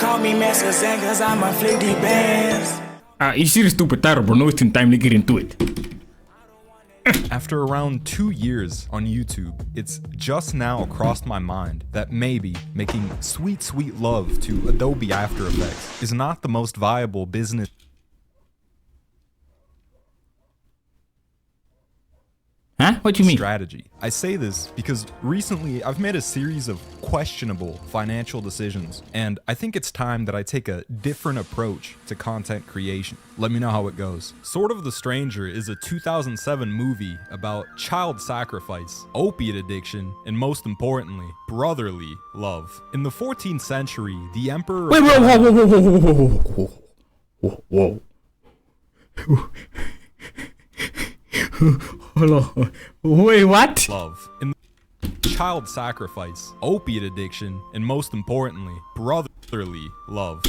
call me Master Zen cause I'm a flicky bands. You see the stupid title, bro. No wasting time to get into it. After around 2 years on YouTube, it's just now crossed my mind that maybe making sweet, sweet love to Adobe After Effects is not the most viable business Huh? What you mean? strategy. I say this because recently I've made a series of questionable financial decisions, and I think it's time that I take a different approach to content creation. Let me know how it goes. Sword of the Stranger is a 2007 movie about child sacrifice, opiate addiction, and most importantly, brotherly love. In the 14th century, the emperor Wait, whoa. Hold on. Wait, what? love. In child sacrifice, opiate addiction, and most importantly, brotherly love.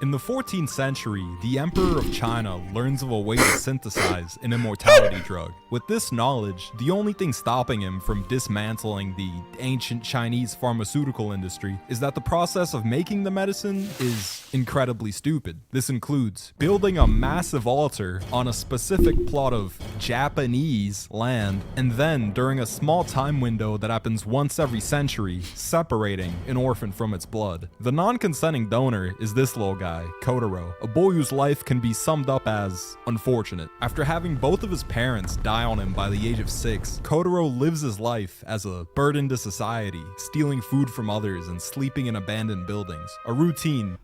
In the 14th century, the Emperor of China learns of a way to synthesize an immortality drug. With this knowledge, the only thing stopping him from dismantling the ancient Chinese pharmaceutical industry is that the process of making the medicine is incredibly stupid. This includes building a massive altar on a specific plot of Japanese land, and then during a small time window that happens once every century, separating an orphan from its blood. The non-consenting donor is this little guy, Kotaro, a boy whose life can be summed up as unfortunate. After having both of his parents die on him by the age of 6, Kotaro lives his life as a burden to society, stealing food from others and sleeping in abandoned buildings. A routine.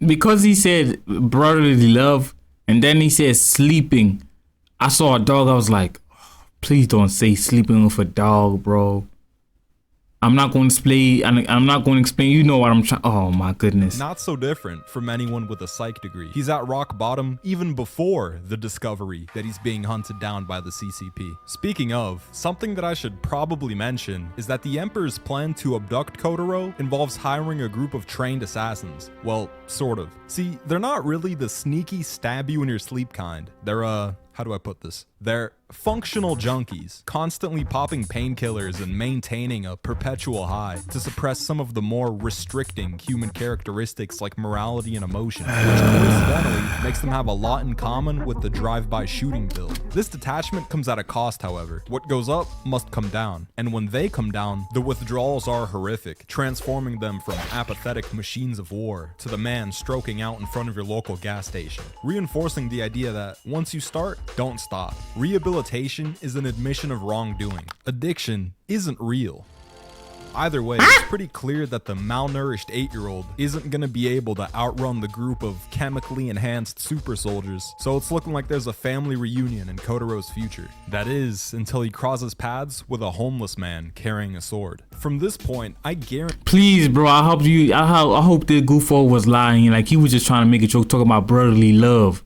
Because he said brotherly love and then he said sleeping, I saw a dog. I was like, oh, please don't say sleeping with a dog, bro. I'm not going to explain. I'm not going to explain. You know what I'm trying. Oh my goodness. Not so different from anyone with a psych degree. He's at rock bottom even before the discovery that he's being hunted down by the CCP. Speaking of, something that I should probably mention is that the Emperor's plan to abduct Kotaro involves hiring a group of trained assassins. Well, sort of. See, they're not really the sneaky stab you in your sleep kind. They're how do I put this? They're functional junkies, constantly popping painkillers and maintaining a perpetual high to suppress some of the more restricting human characteristics like morality and emotion, which coincidentally makes them have a lot in common with the drive-by shooting build. This detachment comes at a cost, however. What goes up must come down, and when they come down, the withdrawals are horrific, transforming them from apathetic machines of war to the man stroking out in front of your local gas station, reinforcing the idea that once you start, don't stop. Rehabilitation is an admission of wrongdoing. Addiction isn't real. Either way, it's pretty clear that the malnourished 8-year-old isn't gonna be able to outrun the group of chemically enhanced super soldiers, so it's looking like there's a family reunion in Kotaro's future. That is, until he crosses paths with a homeless man carrying a sword. From this point, I guarantee— Please, bro, I hope the goofball was lying. Like he was just trying to make a joke talking about brotherly love.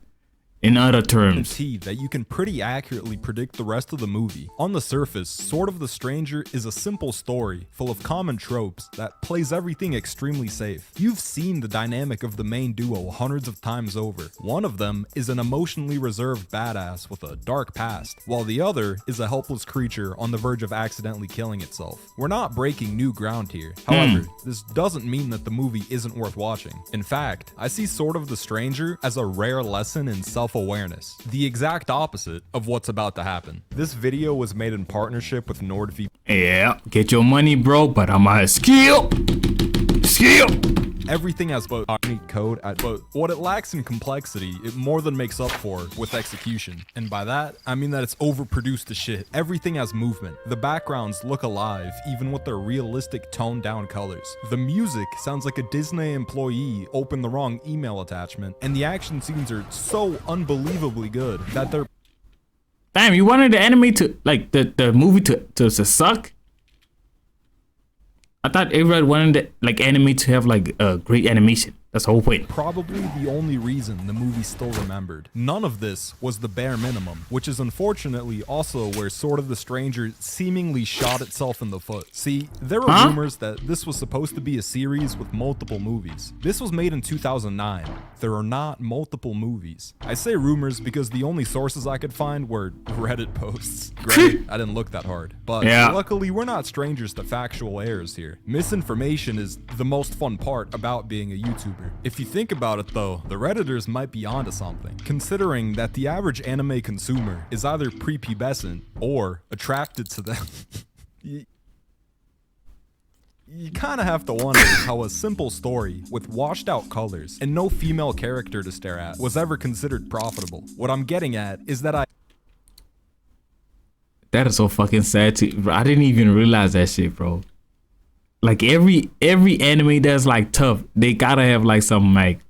In other terms, that you can pretty accurately predict the rest of the movie. On the surface, Sword of the Stranger is a simple story full of common tropes that plays everything extremely safe. You've seen the dynamic of the main duo hundreds of times over. One of them is an emotionally reserved badass with a dark past, while the other is a helpless creature on the verge of accidentally killing itself. We're not breaking new ground here. However, this doesn't mean that the movie isn't worth watching. In fact, I see Sword of the Stranger as a rare lesson in self-awareness, the exact opposite of what's about to happen. This video was made in partnership with NordVPN. Yeah, get your money, bro, but I'm a skill. Everything has but code, but what it lacks in complexity, it more than makes up for with execution. And by that, I mean that it's overproduced as shit. Everything has movement. The backgrounds look alive, even with their realistic toned down colors. The music sounds like a Disney employee opened the wrong email attachment, and the action scenes are so unbelievably good that they're— Damn, you wanted the anime to, like, the movie to suck? I thought everybody wanted the, like, anime to have like a great animation. That's the whole point. Probably the only reason the movie's still remembered. None of this was the bare minimum, which is unfortunately also where Sword of the Stranger seemingly shot itself in the foot. See, there are rumors that this was supposed to be a series with multiple movies. This was made in 2009. There are not multiple movies. I say rumors because the only sources I could find were Reddit posts. Granted, I didn't look that hard, but luckily we're not strangers to factual errors here. Misinformation is the most fun part about being a YouTuber. If you think about it though, the Redditors might be onto something, considering that the average anime consumer is either prepubescent or attracted to them. You kind of have to wonder how a simple story with washed out colors and no female character to stare at was ever considered profitable. What I'm getting at is that That is so fucking sad too. I didn't even realize that shit, bro. Like every anime that's like tough, they gotta have like something like.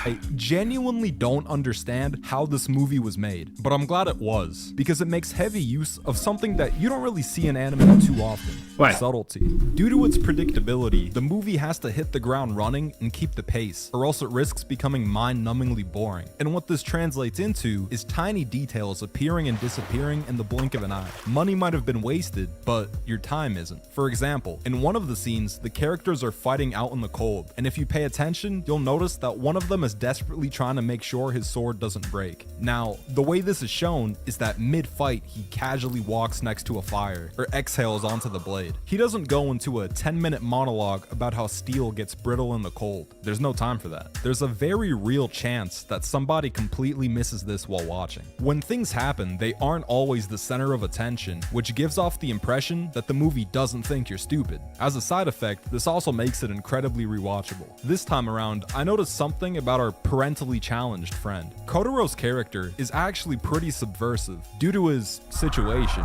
I genuinely don't understand how this movie was made, but I'm glad it was, because it makes heavy use of something that you don't really see in anime too often. What? Subtlety. Due to its predictability, the movie has to hit the ground running and keep the pace, or else it risks becoming mind-numbingly boring. And what this translates into is tiny details appearing and disappearing in the blink of an eye. Money might have been wasted, but your time isn't. For example, in one of the scenes, the characters are fighting out in the cold, and if you pay attention, you'll notice that one of them is desperately trying to make sure his sword doesn't break. Now, the way this is shown is that mid-fight, he casually walks next to a fire, or exhales onto the blade. He doesn't go into a 10-minute monologue about how steel gets brittle in the cold. There's no time for that. There's a very real chance that somebody completely misses this while watching. When things happen, they aren't always the center of attention, which gives off the impression that the movie doesn't think you're stupid. As a side effect, this also makes it incredibly rewatchable. This time around, I noticed something about our parentally challenged friend. Kotaro's character is actually pretty subversive due to his situation.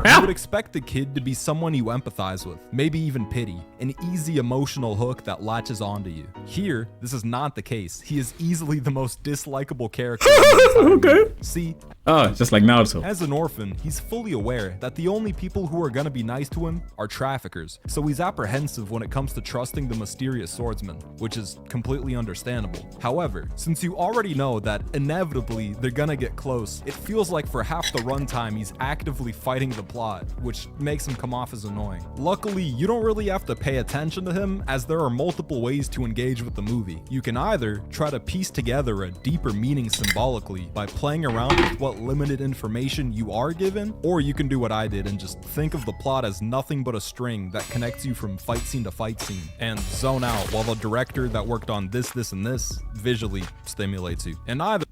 You would expect the kid to be someone you empathize with, maybe even pity, an easy emotional hook that latches onto you. Here, this is not the case. He is easily the most dislikable character in the entire movie. See, just like Naruto. as an orphan, he's fully aware that the only people who are gonna be nice to him are traffickers, so he's apprehensive when it comes to trusting the mysterious swordsman, which is completely understandable. However, since you already know that inevitably they're gonna get close, it feels like for half the runtime he's actively fighting the plot, which makes him come off as annoying. Luckily, you don't really have to pay attention to him, as there are multiple ways to engage with the movie. You can either try to piece together a deeper meaning symbolically by playing around with what limited information you are given, or you can do what I did and just think of the plot as nothing but a string that connects you from fight scene to fight scene, and zone out while the director that worked on this, and this visually stimulates you. And either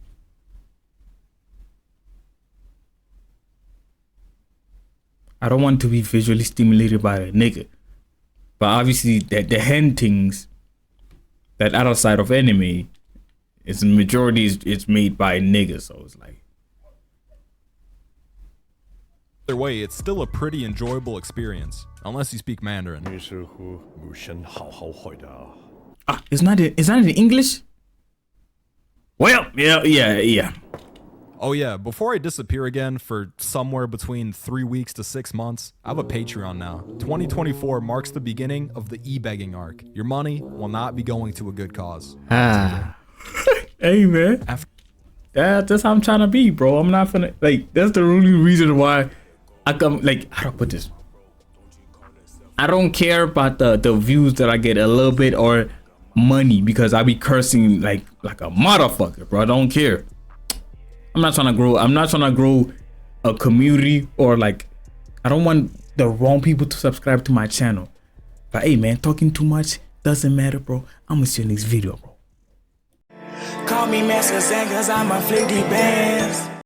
I don't want to be visually stimulated by a nigga, but obviously that the hintings, that other side of anime, is the majority it's made by niggas, so it's like. either way, it's still a pretty enjoyable experience, unless you speak Mandarin. It's not in English. Well, yeah. Oh yeah, before I disappear again for somewhere between 3 weeks to 6 months, I have a Patreon now. 2024 marks the beginning of the e-begging arc. Your money will not be going to a good cause. Hey man, that's how I'm trying to be, bro. I'm not finna, like, that's the only reason why I come, like, how do I put this? I don't care about the views that I get a little bit or money, because I be cursing like a motherfucker, bro. I don't care. I'm not trying to grow a community, or like, I don't want the wrong people to subscribe to my channel. But hey man, talking too much doesn't matter, bro. I'm gonna see you in this video, bro. Call me Master Zen, cause I'm a flick these bands.